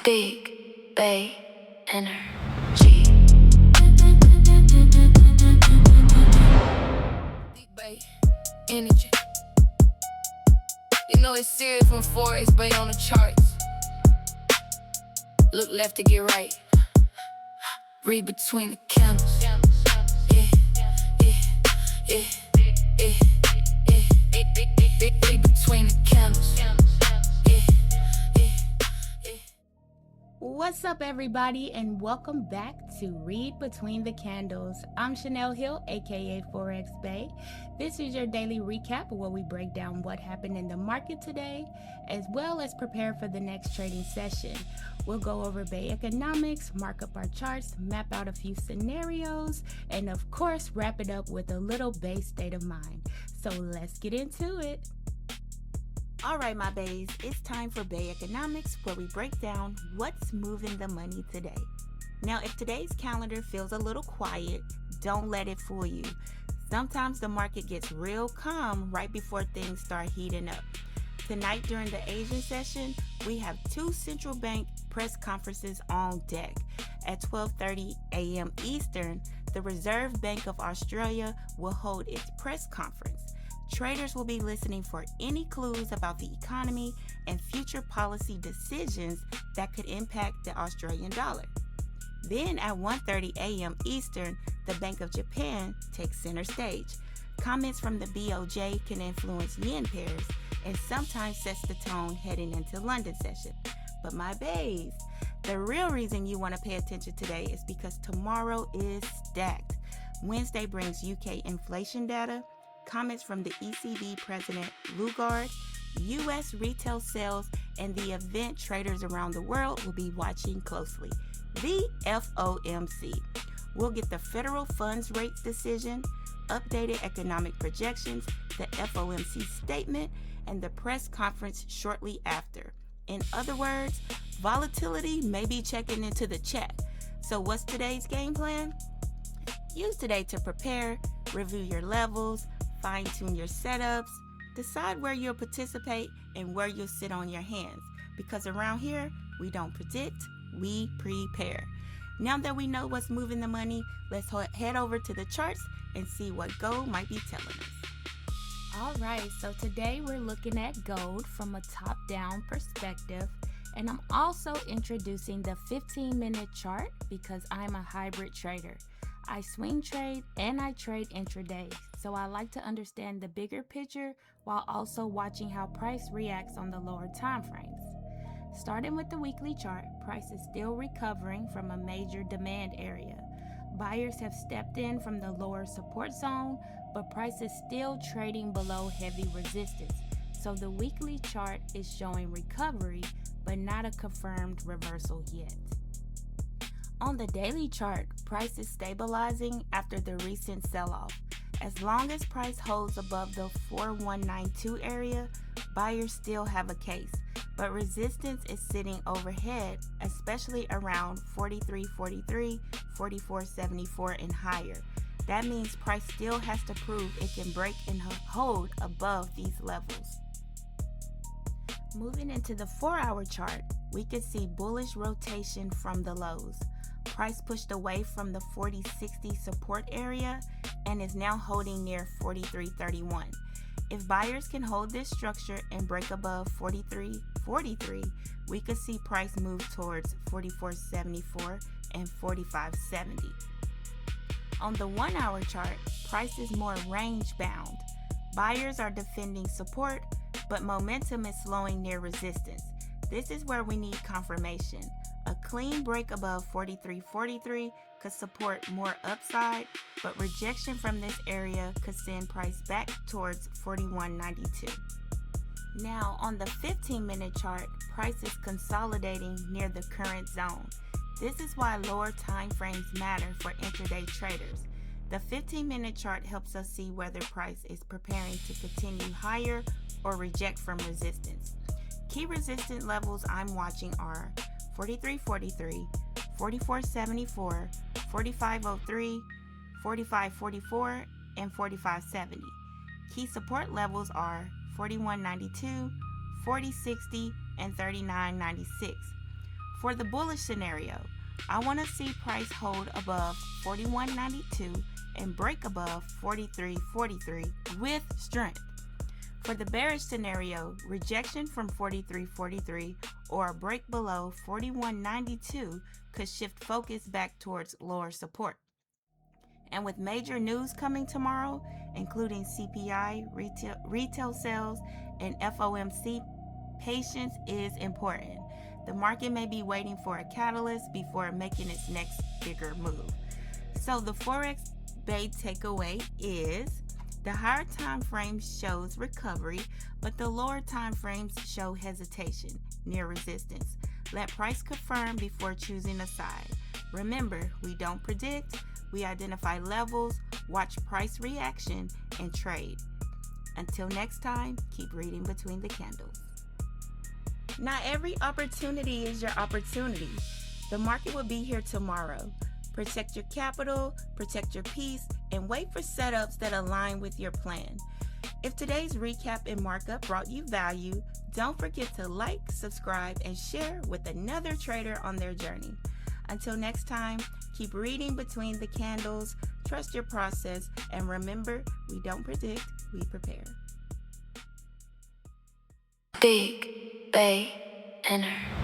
Big Bay Energy. Big Bay Energy. You know it's serious when Forex Bay on the charts. Look left to get right. Read between the candles. Yeah, yeah, yeah, yeah, yeah. Read between the candles. What's up, everybody, and welcome back to Read Between the Candles. I'm Chanel Hill, aka Forex Bay. This is your daily recap where we break down what happened in the market today, as well as prepare for the next trading session. We'll go over Bay economics, mark up our charts, map out a few scenarios, and of course, wrap it up with a little Bay state of mind. So let's get into it. All right, my bays, it's time for Bay Economics, where we break down what's moving the money today. Now, if today's calendar feels a little quiet, don't let it fool you. Sometimes the market gets real calm right before things start heating up. Tonight during the Asian session, we have two central bank press conferences on deck. At 12:30 a.m. Eastern, the Reserve Bank of Australia will hold its press conference. Traders will be listening for any clues about the economy and future policy decisions that could impact the Australian dollar. Then at 1:30 a.m. Eastern, the Bank of Japan takes center stage. Comments from the BOJ can influence yen pairs and sometimes sets the tone heading into London session. But my bays, the real reason you want to pay attention today is because tomorrow is stacked. Wednesday brings UK inflation data, comments from the ECB President Lagarde, U.S. retail sales, and the event traders around the world will be watching closely, the FOMC. We'll get the federal funds rates decision, updated economic projections, the FOMC statement, and the press conference shortly after. In other words, volatility may be checking into the chat. So what's today's game plan? Use today to prepare, review your levels, fine-tune your setups, decide where you'll participate and where you'll sit on your hands. Because around here, we don't predict, we prepare. Now that we know what's moving the money, let's head over to the charts and see what gold might be telling us. All right, so today we're looking at gold from a top-down perspective, and I'm also introducing the 15-minute chart because I'm a hybrid trader. I swing trade and I trade intraday, so I like to understand the bigger picture while also watching how price reacts on the lower time frames. Starting with the weekly chart, price is still recovering from a major demand area. Buyers have stepped in from the lower support zone, but price is still trading below heavy resistance, so the weekly chart is showing recovery, but not a confirmed reversal yet. On the daily chart, price is stabilizing after the recent sell-off. As long as price holds above the 4192 area, buyers still have a case, but resistance is sitting overhead, especially around 43.43, 44.74 and higher. That means price still has to prove it can break and hold above these levels. Moving into the 4-hour chart, we can see bullish rotation from the lows. Price pushed away from the 40.60 support area and is now holding near 43.31. If buyers can hold this structure and break above 43.43, we could see price move towards 44.74 and 45.70. On the 1-hour chart, price is more range bound. Buyers are defending support, but momentum is slowing near resistance. This is where we need confirmation. A clean break above 43.43 could support more upside, but rejection from this area could send price back towards 41.92. Now, on the 15-minute chart, price is consolidating near the current zone. This is why lower time frames matter for intraday traders. The 15-minute chart helps us see whether price is preparing to continue higher or reject from resistance. Key resistance levels I'm watching are 43.43, 44.74, 45.03, 45.44, and 45.70. Key support levels are 41.92, 40.60, and 39.96. For the bullish scenario, I want to see price hold above 41.92 and break above 43.43 with strength. For the bearish scenario, rejection from 43.43 or a break below 41.92 could shift focus back towards lower support. And with major news coming tomorrow, including CPI, retail sales, and FOMC, patience is important. The market may be waiting for a catalyst before making its next bigger move. So the Forex Bay takeaway is the higher time frame shows recovery, but the lower time frames show hesitation, near resistance. Let price confirm before choosing a side. Remember, we don't predict, we identify levels, watch price reaction, and trade. Until next time, keep reading between the candles. Not every opportunity is your opportunity. The market will be here tomorrow. Protect your capital, protect your peace, and wait for setups that align with your plan. If today's recap and markup brought you value, don't forget to like, subscribe, and share with another trader on their journey. Until next time, keep reading between the candles, trust your process, and remember, we don't predict, we prepare. Big Bay Inner.